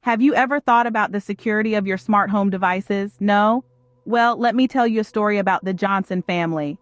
Have you ever thought about the security of your smart home devices? No? Well, let me tell you a story about the Johnson family.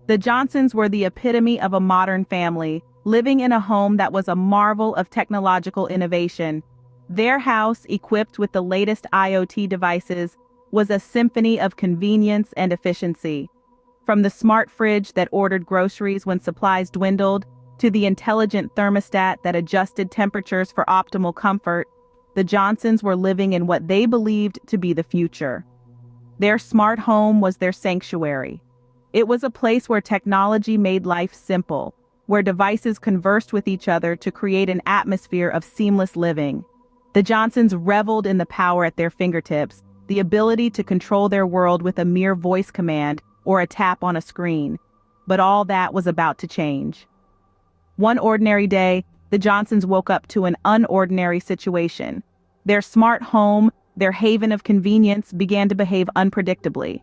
The Johnsons were the epitome of a modern family, living in a home that was a marvel of technological innovation. Their house, equipped with the latest IoT devices, was a symphony of convenience and efficiency. From the smart fridge that ordered groceries when supplies dwindled, to the intelligent thermostat that adjusted temperatures for optimal comfort, the Johnsons were living in what they believed to be the future. Their smart home was their sanctuary. It was a place where technology made life simple, where devices conversed with each other to create an atmosphere of seamless living. The Johnsons reveled in the power at their fingertips, the ability to control their world with a mere voice command or a tap on a screen. But all that was about to change. One ordinary day, the Johnsons woke up to an unordinary situation. Their smart home, their haven of convenience, began to behave unpredictably.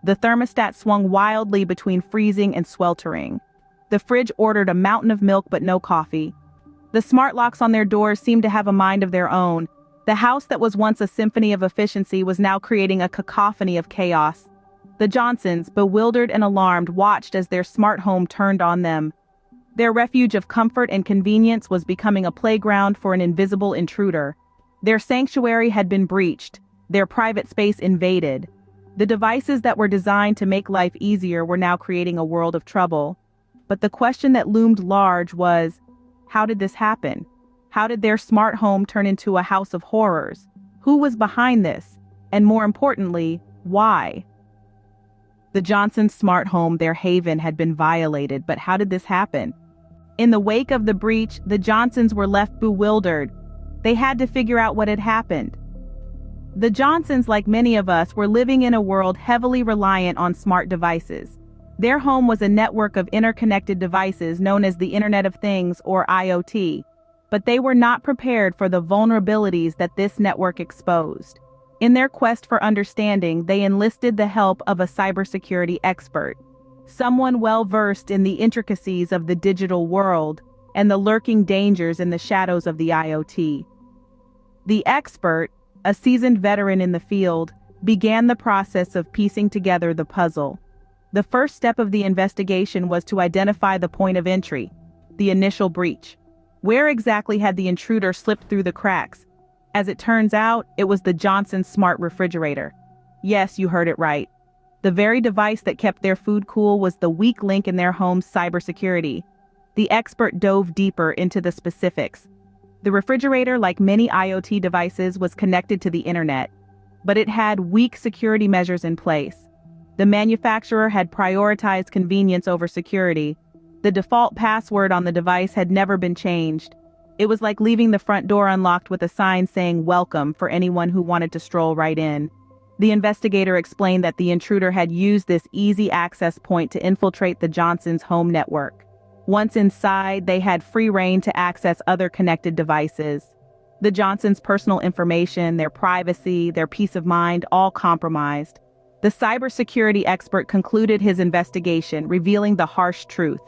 The thermostat swung wildly between freezing and sweltering. The fridge ordered a mountain of milk but no coffee. The smart locks on their doors seemed to have a mind of their own. The house that was once a symphony of efficiency was now creating a cacophony of chaos. The Johnsons, bewildered and alarmed, watched as their smart home turned on them. Their refuge of comfort and convenience was becoming a playground for an invisible intruder. Their sanctuary had been breached, their private space invaded. The devices that were designed to make life easier were now creating a world of trouble. But the question that loomed large was, how did this happen? How did their smart home turn into a house of horrors? Who was behind this? And more importantly, why? The Johnsons' smart home, their haven, had been violated, but how did this happen? In the wake of the breach, the Johnsons were left bewildered. They had to figure out what had happened. The Johnsons, like many of us, were living in a world heavily reliant on smart devices. Their home was a network of interconnected devices known as the Internet of Things, or IoT. But they were not prepared for the vulnerabilities that this network exposed. In their quest for understanding, they enlisted the help of a cybersecurity expert, someone well-versed in the intricacies of the digital world and the lurking dangers in the shadows of the IoT. The expert, a seasoned veteran in the field, began the process of piecing together the puzzle. The first step of the investigation was to identify the point of entry, the initial breach. Where exactly had the intruder slipped through the cracks? As it turns out, it was the Johnson smart refrigerator. Yes, you heard it right. The very device that kept their food cool was the weak link in their home's cybersecurity. The expert dove deeper into the specifics. The refrigerator, like many IoT devices, was connected to the internet, but it had weak security measures in place. The manufacturer had prioritized convenience over security. The default password on the device had never been changed. It was like leaving the front door unlocked with a sign saying "Welcome" for anyone who wanted to stroll right in. The investigator explained that the intruder had used this easy access point to infiltrate the Johnsons' home network. Once inside, they had free rein to access other connected devices. The Johnsons' personal information, their privacy, their peace of mind, all compromised. The cybersecurity expert concluded his investigation, revealing the harsh truth.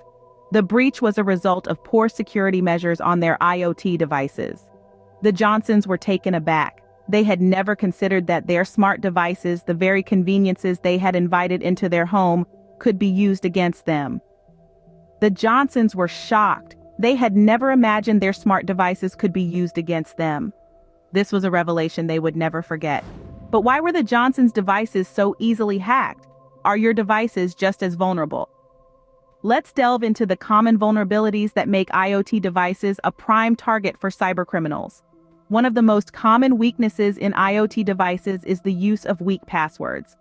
The breach was a result of poor security measures on their IoT devices. The Johnsons were taken aback. They had never considered that their smart devices, the very conveniences they had invited into their home, could be used against them. The Johnsons were shocked. They had never imagined their smart devices could be used against them. This was a revelation they would never forget. But why were the Johnsons' devices so easily hacked? Are your devices just as vulnerable? Let's delve into the common vulnerabilities that make IoT devices a prime target for cybercriminals. One of the most common weaknesses in IoT devices is the use of weak passwords.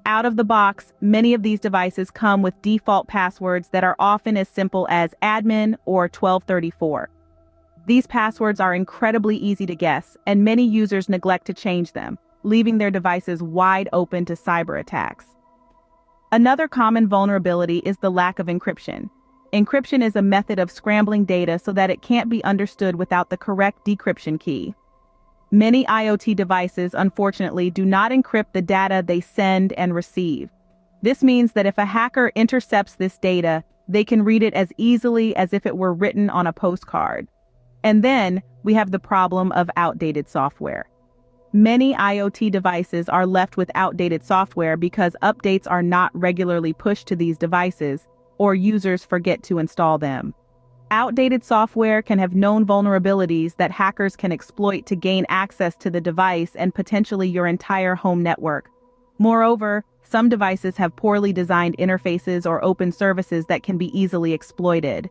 Out of the box, many of these devices come with default passwords that are often as simple as admin or 1234. These passwords are incredibly easy to guess, and many users neglect to change them, leaving their devices wide open to cyber attacks. Another common vulnerability is the lack of encryption. Encryption is a method of scrambling data so that it can't be understood without the correct decryption key. Many IoT devices, unfortunately, do not encrypt the data they send and receive. This means that if a hacker intercepts this data, they can read it as easily as if it were written on a postcard. And then we have the problem of outdated software. Many IoT devices are left with outdated software because updates are not regularly pushed to these devices, or users forget to install them. Outdated software can have known vulnerabilities that hackers can exploit to gain access to the device and potentially your entire home network. Moreover, some devices have poorly designed interfaces or open services that can be easily exploited.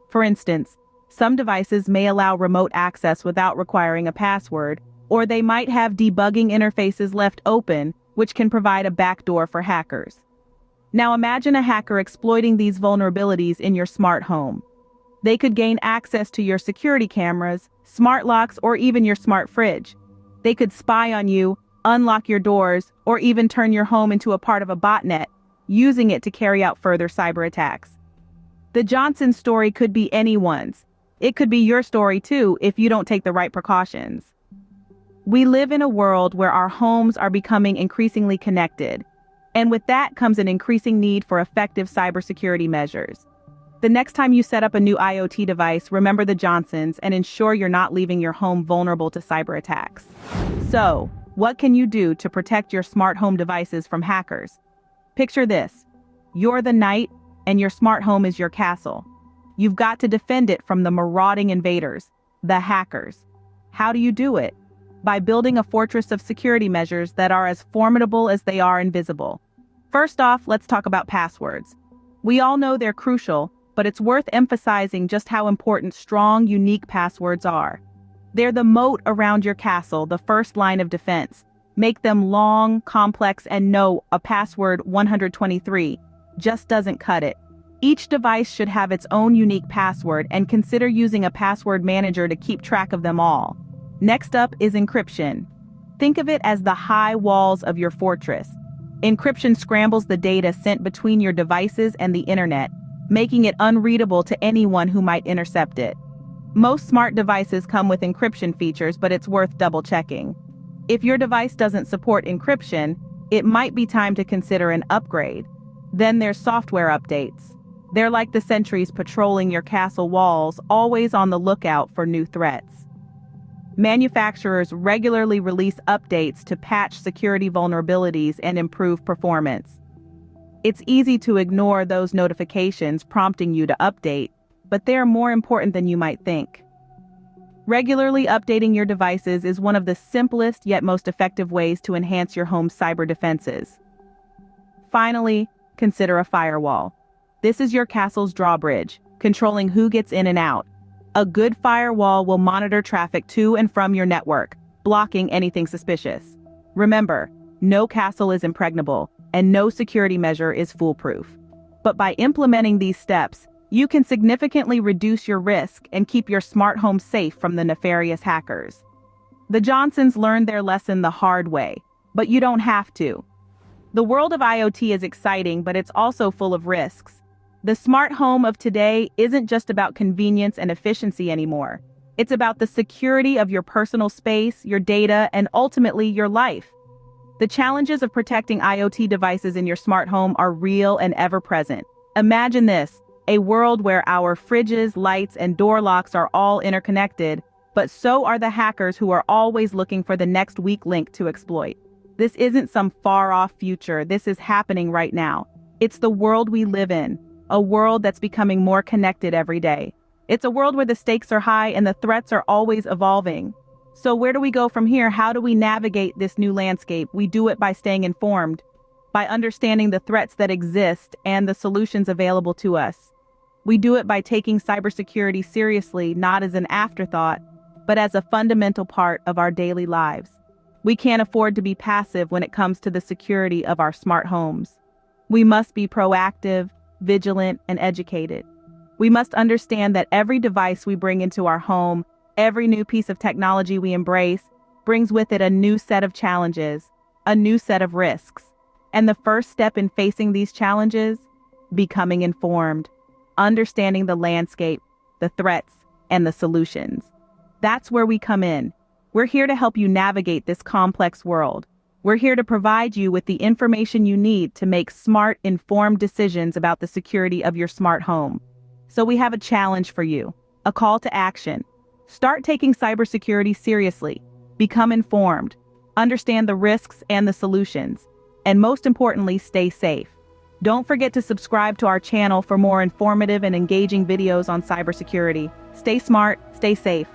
For instance, some devices may allow remote access without requiring a password, or they might have debugging interfaces left open, which can provide a backdoor for hackers. Now imagine a hacker exploiting these vulnerabilities in your smart home. They could gain access to your security cameras, smart locks, or even your smart fridge. They could spy on you, unlock your doors, or even turn your home into a part of a botnet, using it to carry out further cyber attacks. The Johnson story could be anyone's. It could be your story too if you don't take the right precautions. We live in a world where our homes are becoming increasingly connected, and with that comes an increasing need for effective cybersecurity measures. The next time you set up a new IoT device, remember the Johnsons and ensure you're not leaving your home vulnerable to cyber attacks. So, what can you do to protect your smart home devices from hackers? Picture this. You're the knight, and your smart home is your castle. You've got to defend it from the marauding invaders, the hackers. How do you do it? By building a fortress of security measures that are as formidable as they are invisible. First off, let's talk about passwords. We all know they're crucial, but it's worth emphasizing just how important strong, unique passwords are. They're the moat around your castle, the first line of defense. Make them long, complex, and no, a password 123 just doesn't cut it. Each device should have its own unique password, and consider using a password manager to keep track of them all. Next up is encryption. Think of it as the high walls of your fortress. Encryption scrambles the data sent between your devices and the internet, making it unreadable to anyone who might intercept it. Most smart devices come with encryption features, but it's worth double-checking. If your device doesn't support encryption, it might be time to consider an upgrade. Then there's software updates. They're like the sentries patrolling your castle walls, always on the lookout for new threats. Manufacturers regularly release updates to patch security vulnerabilities and improve performance. It's easy to ignore those notifications prompting you to update, but they're more important than you might think. Regularly updating your devices is one of the simplest yet most effective ways to enhance your home's cyber defenses. Finally, consider a firewall. This is your castle's drawbridge, controlling who gets in and out. A good firewall will monitor traffic to and from your network, blocking anything suspicious. Remember, no castle is impregnable, and no security measure is foolproof. But by implementing these steps, you can significantly reduce your risk and keep your smart home safe from the nefarious hackers. The Johnsons learned their lesson the hard way, but you don't have to. The world of IoT is exciting, but it's also full of risks. The smart home of today isn't just about convenience and efficiency anymore. It's about the security of your personal space, your data, and ultimately your life. The challenges of protecting IoT devices in your smart home are real and ever-present. Imagine this, a world where our fridges, lights, and door locks are all interconnected, but so are the hackers who are always looking for the next weak link to exploit. This isn't some far-off future, this is happening right now. It's the world we live in, a world that's becoming more connected every day. It's a world where the stakes are high and the threats are always evolving. So where do we go from here? How do we navigate this new landscape? We do it by staying informed, by understanding the threats that exist and the solutions available to us. We do it by taking cybersecurity seriously, not as an afterthought, but as a fundamental part of our daily lives. We can't afford to be passive when it comes to the security of our smart homes. We must be proactive, vigilant, and educated. We must understand that every device we bring into our home, every new piece of technology we embrace, brings with it a new set of challenges, a new set of risks. And the first step in facing these challenges? Becoming informed, understanding the landscape, the threats, and the solutions. That's where we come in. We're here to help you navigate this complex world. We're here to provide you with the information you need to make smart, informed decisions about the security of your smart home. So we have a challenge for you, a call to action. Start taking cybersecurity seriously. Become informed. Understand the risks and the solutions. And most importantly, stay safe. Don't forget to subscribe to our channel for more informative and engaging videos on cybersecurity. Stay smart, stay safe.